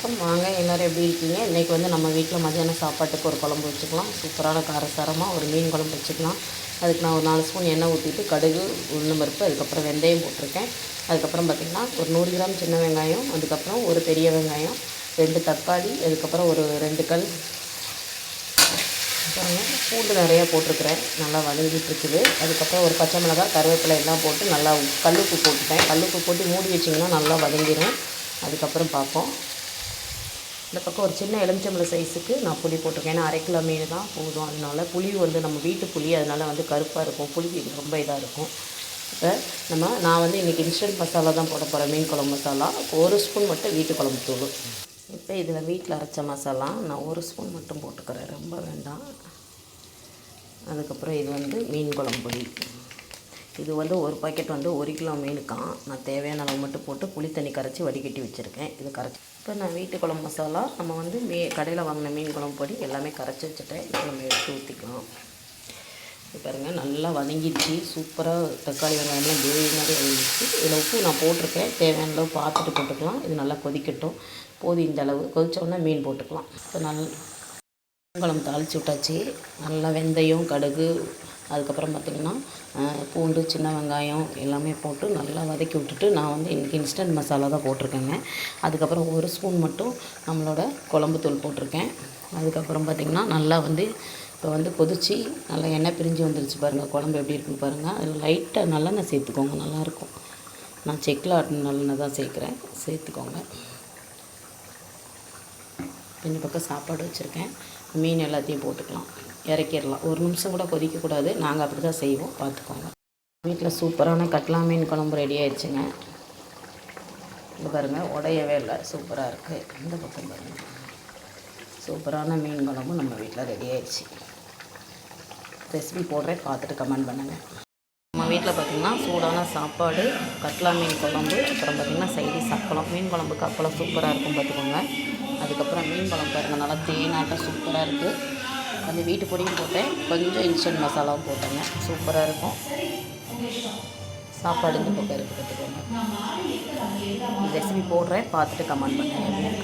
வணக்கம். வாங்க எல்லோரும் எப்படி இருக்கீங்க? இன்றைக்கி வந்து நம்ம வீட்டில் மதியானம் சாப்பாட்டுக்கு ஒரு குழம்பு வச்சுக்கலாம். சூப்பரான காரசாரமாக ஒரு மீன் குழம்பு வச்சுக்கலாம். அதுக்கு நான் ஒரு 4 ஸ்பூன் எண்ணெய் ஊற்றிட்டு கடுகு, உளுந்தம் பருப்பு, அதுக்கப்புறம் வெந்தயம் போட்டிருக்கேன். அதுக்கப்புறம் பார்த்திங்கன்னா ஒரு 100 கிராம் சின்ன வெங்காயம், அதுக்கப்புறம் ஒரு பெரிய வெங்காயம், 2 தக்காளி, அதுக்கப்புறம் ஒரு 2 கல் பூண்டு நிறையா போட்டிருக்கிறேன். நல்லா வதங்கிட்டுருக்குது. அதுக்கப்புறம் ஒரு பச்சை மிளகாய், கருவேப்பிலை எல்லாம் போட்டு நல்லா கல்லுப்பு போட்டுட்டேன். கல்லுப்பு போட்டு மூடி வச்சிங்கன்னா நல்லா வதங்கிடும். அதுக்கப்புறம் பார்ப்போம். இந்த பக்கம் ஒரு சின்ன எலுமிச்சம்பழம் சைஸுக்கு நான் புளி போட்டிருக்கேன். ஏன்னா 1/2 கிலோ மீன் தான் போதும். அதனால புளி வந்து நம்ம வீட்டு புளி, அதனால் வந்து கருப்பாக இருக்கும். புளி ரொம்ப இதாக இருக்கும். இப்போ நான் வந்து இன்றைக்கி இன்ஸ்டன்ட் மசாலா தான் போட போகிறேன். மீன் குழம்பு மசாலா 1 ஸ்பூன் மட்டும் வீட்டு குழம்பு தூள். இப்போ இதில் வீட்டில் அரைச்ச மசாலா நான் 1 ஸ்பூன் மட்டும் போட்டுக்கிறேன், ரொம்ப வேண்டாம். அதுக்கப்புறம் இது வந்து மீன் குழம்பு பொடி. இது வந்து ஒரு பாக்கெட் வந்து 1 கிலோ மீனுக்கான். நான் தேவையான அளவு மட்டும் போட்டு புளி தண்ணி கரைச்சி வடிகட்டி வச்சுருக்கேன். இது கரைச்சி இப்போ நான் வீட்டு குழம்பு மசாலா நம்ம வந்து கடையில் வாங்கின மீன் குழம்பு பொடி எல்லாமே கரைச்சி வச்சுட்டேன். இப்போ நம்ம எடுத்து ஊற்றிக்கலாம். இது பாருங்கள், நல்லா வதங்கிடுச்சு. சூப்பராக தக்காளி வெங்காயம்லாம் கிரேவி மாதிரி வதங்கிடுச்சு. இதில் உப்பு நான் போட்டிருக்கேன். தேவையான அளவு பார்த்துட்டு போட்டுக்கலாம். இது நல்லா கொதிக்கட்டும். இந்த அளவு கொதித்தோடனே மீன் போட்டுக்கலாம். இப்போ குழம்பு தாளித்து விட்டாச்சு. நல்லா வெந்தயம், கடுகு, அதுக்கப்புறம் பார்த்திங்கன்னா பூண்டு, சின்ன வெங்காயம் எல்லாமே போட்டு நல்லா வதக்கி விட்டுட்டு நான் வந்து இன்றைக்கி இன்ஸ்டன்ட் மசாலா தான் போட்டிருக்கேங்க. அதுக்கப்புறம் 1 ஸ்பூன் மட்டும் நம்மளோட குழம்புத்தூள் போட்டிருக்கேன். அதுக்கப்புறம் பார்த்திங்கன்னா நல்லா வந்து இப்போ வந்து கொதித்து நல்லா எண்ணெய் பிரிஞ்சு வந்துருச்சு பாருங்கள். குழம்பு எப்படி இருக்குன்னு பாருங்கள். அதில் லைட்டாக நல்லெண்ணெய் சேர்த்துக்கோங்க, நல்லாயிருக்கும். நான் செக்கில் ஆட்டின நல்லெண்ணெய் தான் சேர்த்துக்கோங்க. இந்த பக்கம் சாப்பாடு வச்சுருக்கேன். மீன் எல்லாத்தையும் போட்டுக்கலாம், இறக்கிடலாம். 1 நிமிஷம் கூட கொதிக்கக்கூடாது. நாங்கள் அப்படி தான் செய்வோம், பார்த்துக்கோங்க. வீட்டில் சூப்பரான கட்லா மீன் குழம்பு ரெடி ஆயிடுச்சுங்க. இது பாருங்கள், உடையவே இல்லை, சூப்பராக இருக்குது. இந்த பக்கம் பாருங்கள், சூப்பரான மீன் குழம்பு நம்ம வீட்டில் ரெடி ஆயிடுச்சு. ரெசிபி போடுறேன், பார்த்துட்டு கமெண்ட் பண்ணுங்கள். நம்ம வீட்டில் பார்த்திங்கன்னா சூடான சாப்பாடு, கட்லா மீன் குழம்பு, அப்புறம் பார்த்திங்கன்னா சைடிஷ் அப்பளம். மீன் குழம்புக்கு அப்பளம் சூப்பராக இருக்கும், பார்த்துக்கோங்க. அதுக்கப்புறம் மீன் குழம்பு பாருங்கள், நல்லா தேனாட்டம் சூப்பராக இருக்குது. அந்த வீட்டு பொடியும் போட்டேன், கொஞ்சம் இன்ஸ்டன்ட் மசாலாவும் போட்டேங்க. சூப்பராக இருக்கும். சாப்பாடு இந்த பக்கம் இருக்குது, பார்த்துக்கோங்க. ரெசிபி போடுறேன், பார்த்துட்டு கமெண்ட் பண்ணுங்கள்.